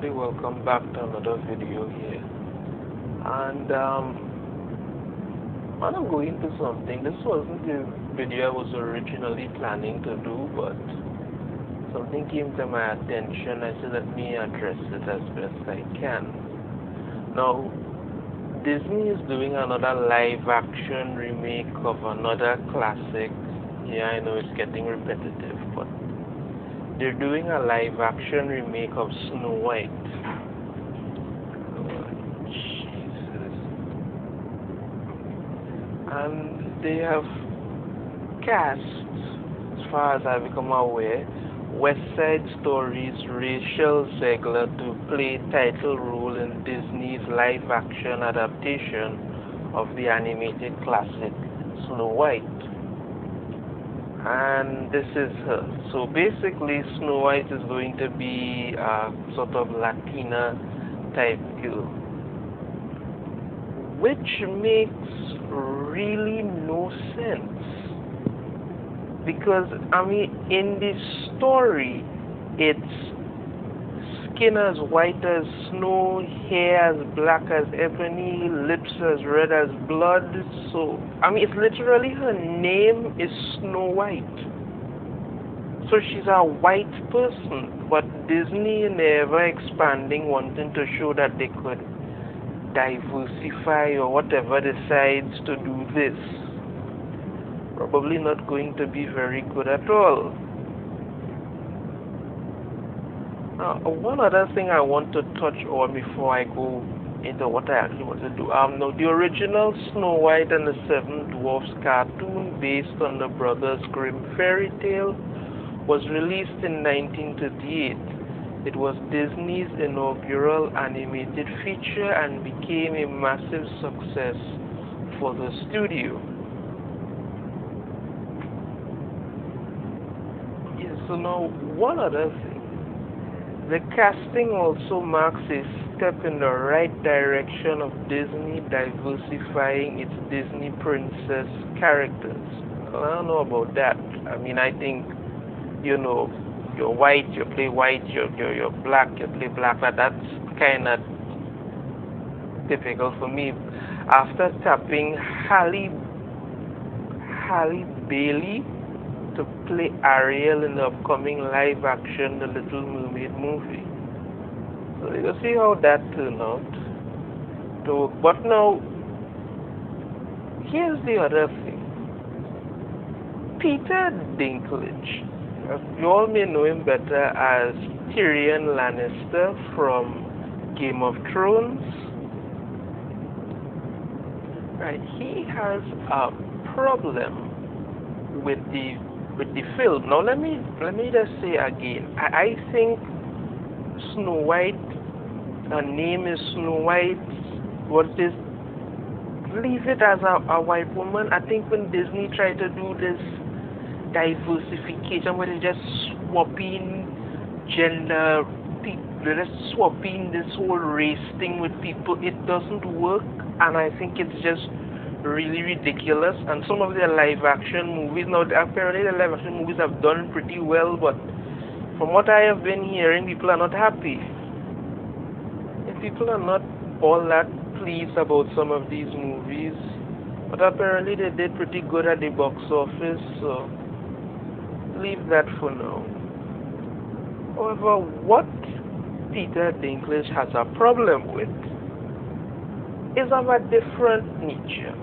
everybody, welcome back to another video here. And I want to go into something. This wasn't the video I was originally planning to do, but something came to my attention. I said, let me address it as best I can. Now, Disney is doing another live action remake of another classic. Yeah, I know it's getting repetitive, but they're doing a live action remake of Snow White. Oh, Jesus. And they have cast, as far as I've become aware, West Side Story's Rachel Zegler to play title role in Disney's live action adaptation of the animated classic Snow White. And this is her. So basically, Snow White is going to be a sort of Latina type girl, which makes really no sense. Because, I mean, in the story, it's skin as white as snow, hair as black as ebony, lips as red as blood. So, I mean, it's literally her name is Snow White. So she's a white person, but Disney, in their ever expanding, wanting to show that they could diversify or whatever, decides to do this. Probably not going to be very good at all. Now, one other thing I want to touch on before I go into what I actually want to do. Now, the original Snow White and the Seven Dwarves cartoon, based on the Brothers Grimm fairy tale, was released in 1938. It was Disney's inaugural animated feature and became a massive success for the studio. So now, one other thing. The casting also marks a step in the right direction of Disney diversifying its Disney princess characters. Well, I don't know about that. I mean, I think, you know, you're white, you play white, you're black, you play black. But that's kind of difficult for me. After tapping Halle Bailey to play Ariel in the upcoming live action The Little Mermaid movie. So you'll see how that turned out. But now, here's the other thing. Peter Dinklage. You all may know him better as Tyrion Lannister from Game of Thrones. Right, he has a problem with the film. Now let me just say again, I think Snow White, her name is Snow White, leave it as a white woman. I think when Disney tried to do this diversification where they just swapping gender, they're just swapping this whole race thing with people, it doesn't work, and I think it's just really ridiculous. And some of their live action movies, now apparently the live action movies have done pretty well, but from what I have been hearing, people are not happy. And people are not all that pleased about some of these movies, but apparently they did pretty good at the box office, so leave that for now. However, what Peter Dinklage has a problem with is of a different nature.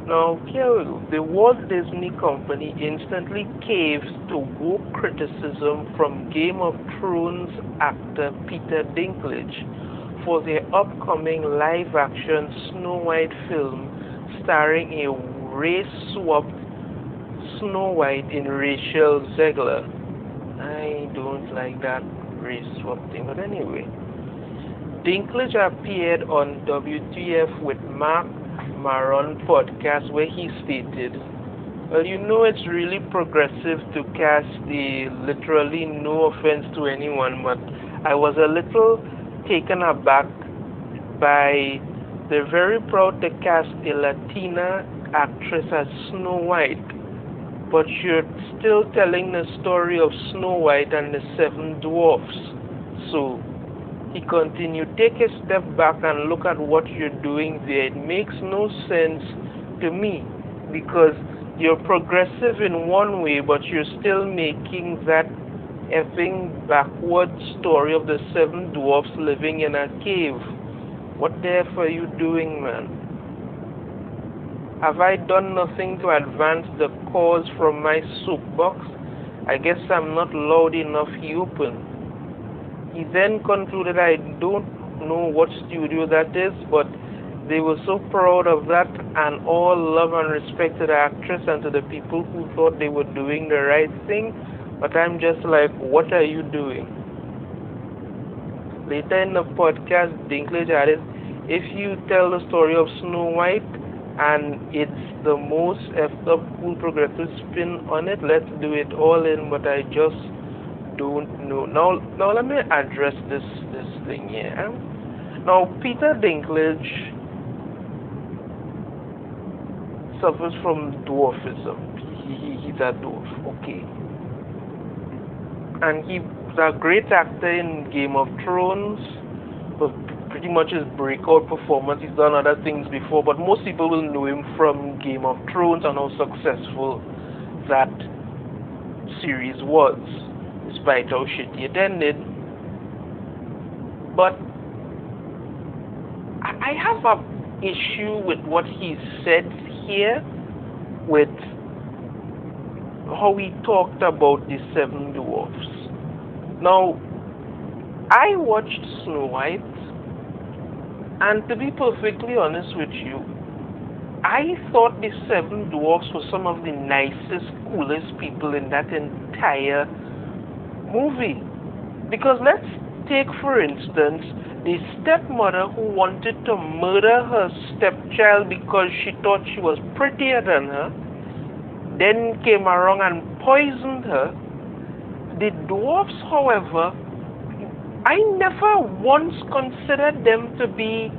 Now, here we go. The Walt Disney Company instantly caves to woke criticism from Game of Thrones actor Peter Dinklage for their upcoming live-action Snow White film starring a race-swapped Snow White in Rachel Zegler. I don't like that race-swap thing, but anyway. Dinklage appeared on WTF with Mark Maron podcast where he stated, well, you know, it's really progressive to cast the literally, no offense to anyone, but I was a little taken aback by they're very proud to cast a Latina actress as Snow White, but you're still telling the story of Snow White and the Seven Dwarves. So He continued, take a step back and look at what you're doing there. It makes no sense to me because you're progressive in one way, but you're still making that effing backward story of the seven dwarfs living in a cave. What the F are you doing, man? Have I done nothing to advance the cause from my soapbox? I guess I'm not loud enough, he opened. He then concluded, I don't know what studio that is, but they were so proud of that, and all love and respect to the actress and to the people who thought they were doing the right thing. But I'm just like, what are you doing? Later in the podcast, Dinklage added, if you tell the story of Snow White and it's the most effed up cool progressive spin on it, let's do it all in, but I just don't know. Now let me address this thing here. Now Peter Dinklage suffers from dwarfism. He's a dwarf, okay. And he's a great actor in Game of Thrones, but pretty much his breakout performance. He's done other things before, but most people will know him from Game of Thrones and how successful that series was, despite how shitty it ended. But I have an issue with what he said here, with how he talked about the Seven Dwarfs. Now, I watched Snow White, and to be perfectly honest with you, I thought the Seven Dwarfs were some of the nicest, coolest people in that entire movie. Because let's take, for instance, the stepmother who wanted to murder her stepchild because she thought she was prettier than her, then came around and poisoned her. The dwarfs, however, I never once considered them to be,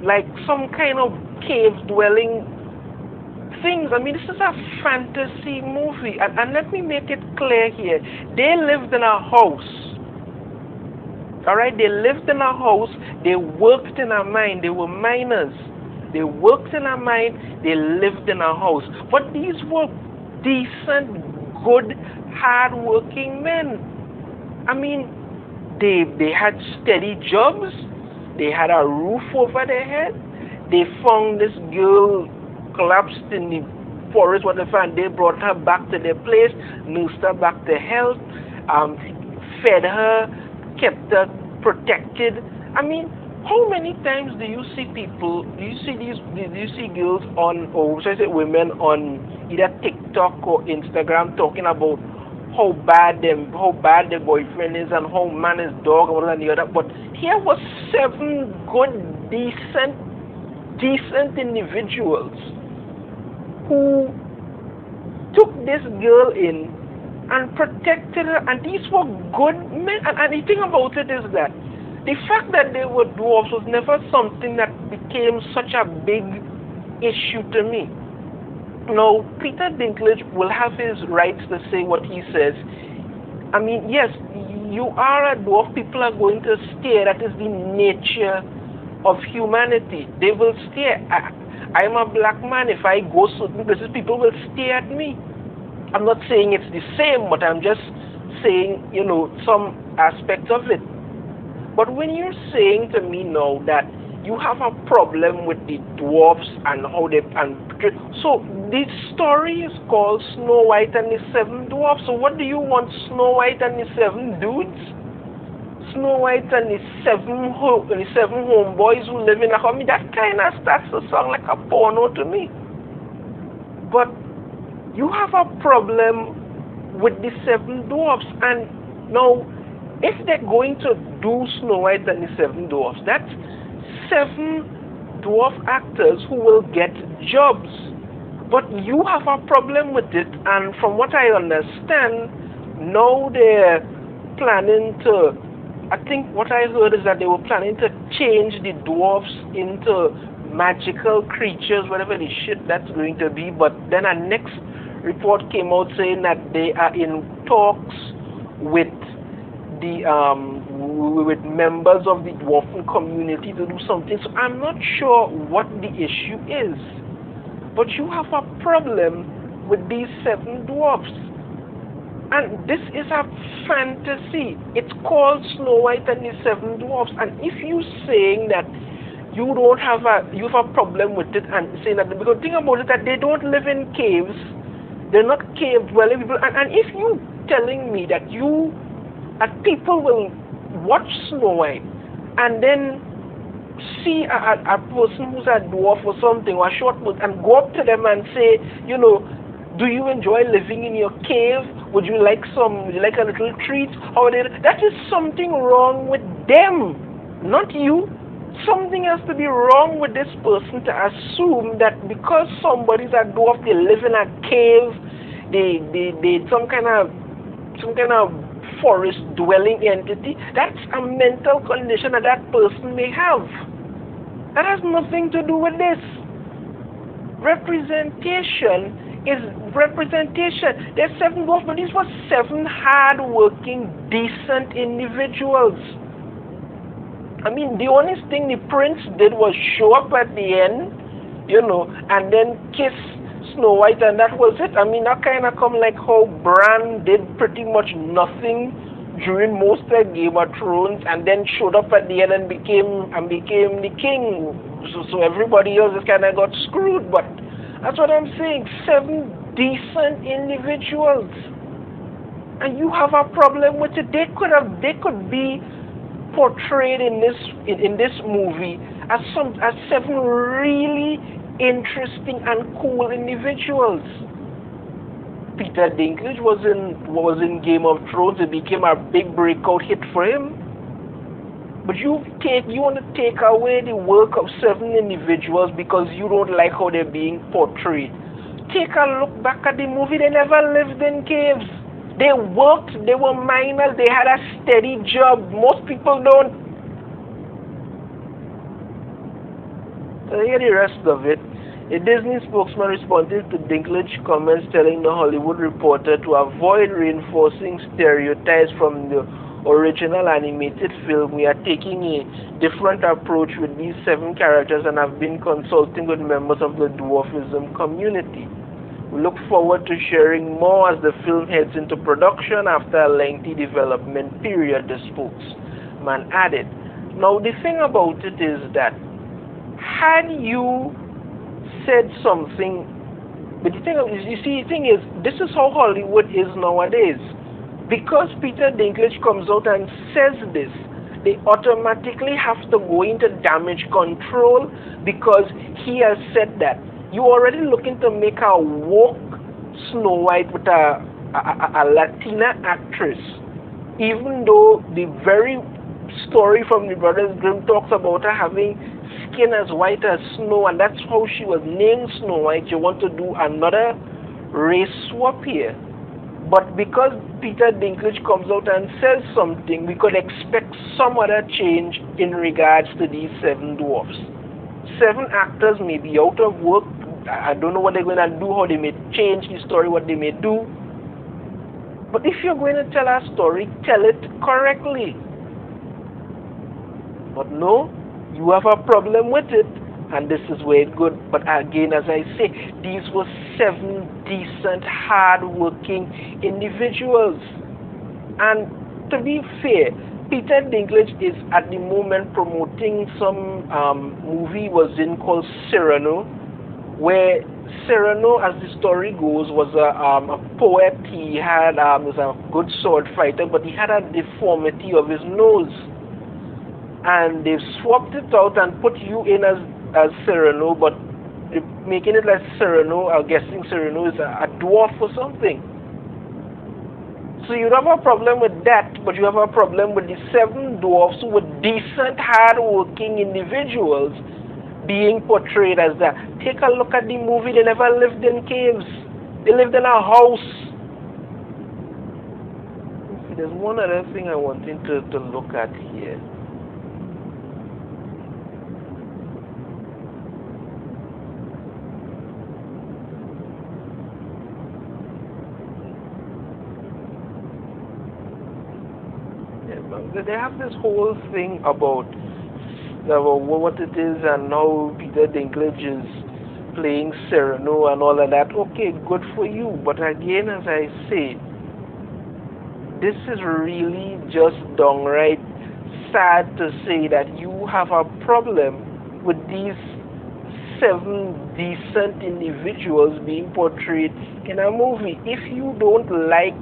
like some kind of cave-dwelling things. I mean, this is a fantasy movie, and let me make it clear here. They lived in a house. Alright, they lived in a house, they worked in a mine, they were miners. They worked in a mine, they lived in a house. But these were decent, good, hard-working men. I mean, they had steady jobs, they had a roof over their head, they found this girl collapsed in the forest, whatever, and they brought her back to their place, nursed her back to health, fed her, kept her protected. I mean, how many times do you see girls on, or should I say women on either TikTok or Instagram talking about how bad their boyfriend is and how man is dog and one and the other? But here was seven good, decent individuals who took this girl in and protected her, and these were good men. And the thing about it is that the fact that they were dwarfs was never something that became such a big issue to me. Now, Peter Dinklage will have his rights to say what he says. I mean, yes, you are a dwarf, people are going to stare. That is the nature of humanity. They will stare. I'm a black man. If I go certain places, people will stare at me. I'm not saying it's the same, but I'm just saying, some aspects of it. But when you're saying to me now that you have a problem with the dwarfs and how they... So, the story is called Snow White and the Seven Dwarfs. So what do you want, Snow White and the Seven Dudes? Snow White and the seven homeboys who live in a home? That kind of starts to sound like a porno to me. But you have a problem with the Seven Dwarfs, and now if they're going to do Snow White and the Seven Dwarfs, that's seven dwarf actors who will get jobs. But you have a problem with it, and from what I understand, now they're planning to, I think what I heard is that they were planning to change the dwarfs into magical creatures, whatever the shit that's going to be. But then a next report came out saying that they are in talks with the with members of the dwarven community to do something. So I'm not sure what the issue is. But you have a problem with these seven dwarfs. And this is a fantasy. It's called Snow White and the Seven Dwarfs. And if you're saying that you have a problem with it and saying that, because think about it, that they don't live in caves, they're not cave dwelling people. And if you telling me that people will watch Snow White and then see a person who's a dwarf or something or a short person and go up to them and say, do you enjoy living in your cave? Would you like a little treat? That is something wrong with them, not you. Something has to be wrong with this person to assume that because somebody's a dwarf, they live in a cave, they some kind of forest dwelling entity. That's a mental condition that person may have. That has nothing to do with this. Representation is representation. There's seven dwarfs, but these were seven hard-working, decent individuals. I mean, the only thing the prince did was show up at the end, and then kiss Snow White, and that was it. I mean, that kind of come like how Bran did pretty much nothing during most of Game of Thrones, and then showed up at the end and became the king. So everybody else just kind of got screwed. But that's what I'm saying. Seven decent individuals, and you have a problem with it. They could be portrayed in this movie as seven really interesting and cool individuals. Peter Dinklage was in Game of Thrones. It became a big breakout hit for him. But you want to take away the work of seven individuals because you don't like how they're being portrayed. Take a look back at the movie. They never lived in caves. They worked. They were miners. They had a steady job. Most people don't. So hear the rest of it. A Disney spokesman responded to Dinklage comments, telling the Hollywood Reporter to avoid reinforcing stereotypes from the original animated film. We are taking a different approach with these seven characters and have been consulting with members of the dwarfism community. We look forward to sharing more as the film heads into production after a lengthy development period, the spokesman added. Now the thing about it is that had you said something, but the thing is, this is how Hollywood is nowadays. Because Peter Dinklage comes out and says this, they automatically have to go into damage control because he has said that. You're already looking to make a woke Snow White with a Latina actress, even though the very story from the Brothers Grimm talks about her having skin as white as snow, and that's how she was named Snow White. You want to do another race swap here. But because Peter Dinklage comes out and says something, we could expect some other change in regards to these seven dwarfs. Seven actors may be out of work. I don't know what they're going to do, how they may change the story, what they may do. But if you're going to tell a story, tell it correctly. But no, you have a problem with it, and this is where it's good. But again, as I say, these were seven decent, hard-working individuals. And to be fair, Peter Dinklage is at the moment promoting some movie was in called Cyrano, where Cyrano, as the story goes, was a poet. He was a good sword fighter, but he had a deformity of his nose. And they've swapped it out and put you in as Cyrano, but making it like Cyrano, I'm guessing Cyrano is a dwarf or something. So you don't have a problem with that, but you have a problem with the seven dwarfs who were decent, hard-working individuals being portrayed as that. Take a look at the movie. They never lived in caves. They lived in a house. There's one other thing I wanted to look at here. They have this whole thing about what it is and how Peter Dinklage is playing Cyrano and all of that. Okay, good for you. But again, as I say, this is really just downright sad to say that you have a problem with these 7 decent individuals being portrayed in a movie. If you don't like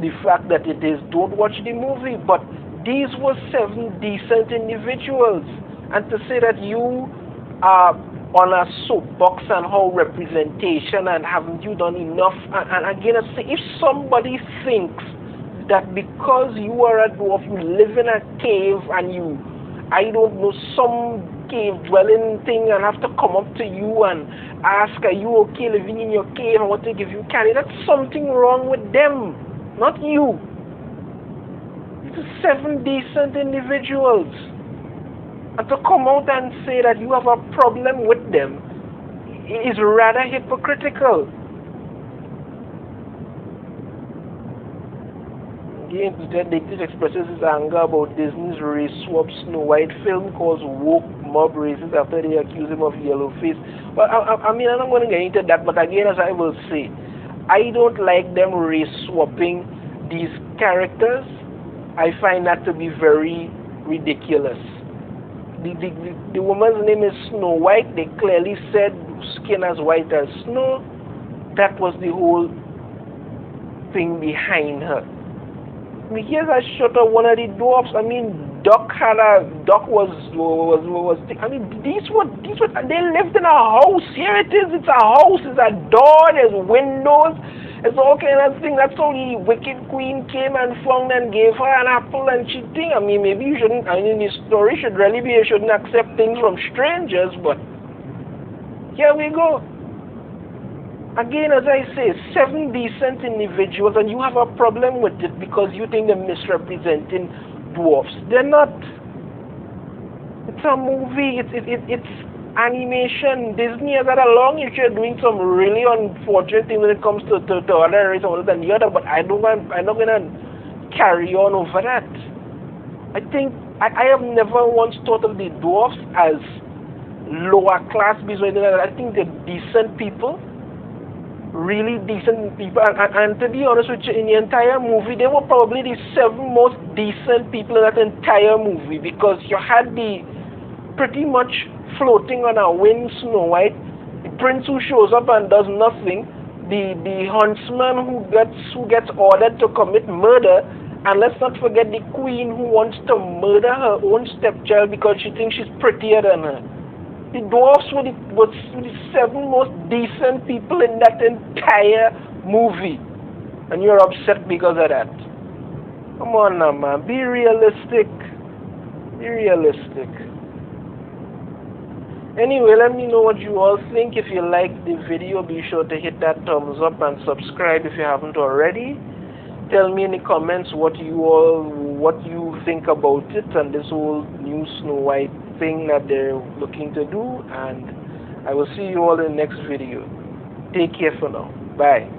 the fact that it is, don't watch the movie. But these were 7 decent individuals, and to say that you are on a soapbox and how representation and haven't you done enough, and again I say, if somebody thinks that because you are a dwarf, you live in a cave and you, I don't know, some cave dwelling thing, and have to come up to you and ask, are you okay living in your cave, and want to give you candy, that's something wrong with them, not you. It's 7 decent individuals. And to come out and say that you have a problem with them is rather hypocritical. Again, Peter Dinklage expresses his anger about Disney's race swap Snow White film, calls woke mob racist after they accuse him of yellowface. But I mean, I'm not going to get into that, but again, as I will say, I don't like them race swapping these characters. I find that to be very ridiculous. The woman's name is Snow White. They clearly said skin as white as snow. That was the whole thing behind her. I mean, here's a shot of one of the dwarfs. I mean, Duck was I mean, these were they lived in a house. Here it is. It's a house. It's a door. There's windows. It's all kind of thing. That's how the wicked queen came and found and gave her an apple and she think. I mean, maybe you shouldn't. I mean, the story should really be you shouldn't accept things from strangers. But here we go. Again, as I say, 7 decent individuals, and you have a problem with it because you think they're misrepresenting dwarfs. They're not. It's a movie. It's animation. Disney has had a long history of doing some really unfortunate things when it comes to other race other than the other. But I'm not gonna carry on over that. I think I have never once thought of the dwarfs as lower class beings. I think they're decent people. Really decent people, and to be honest with you, in the entire movie, they were probably the 7 most decent people in that entire movie, because you had the pretty much floating on a wind Snow White, the prince who shows up and does nothing, the huntsman who gets ordered to commit murder, and let's not forget the queen who wants to murder her own stepchild because she thinks she's prettier than her. The dwarfs were the 7 most decent people in that entire movie. And you're upset because of that. Come on now, man. Be realistic. Be realistic. Anyway, let me know what you all think. If you liked the video, be sure to hit that thumbs up and subscribe if you haven't already. Tell me in the comments what you think about it and this whole new Snow White thing that they're looking to do, and I will see you all in the next video. Take care for now. Bye.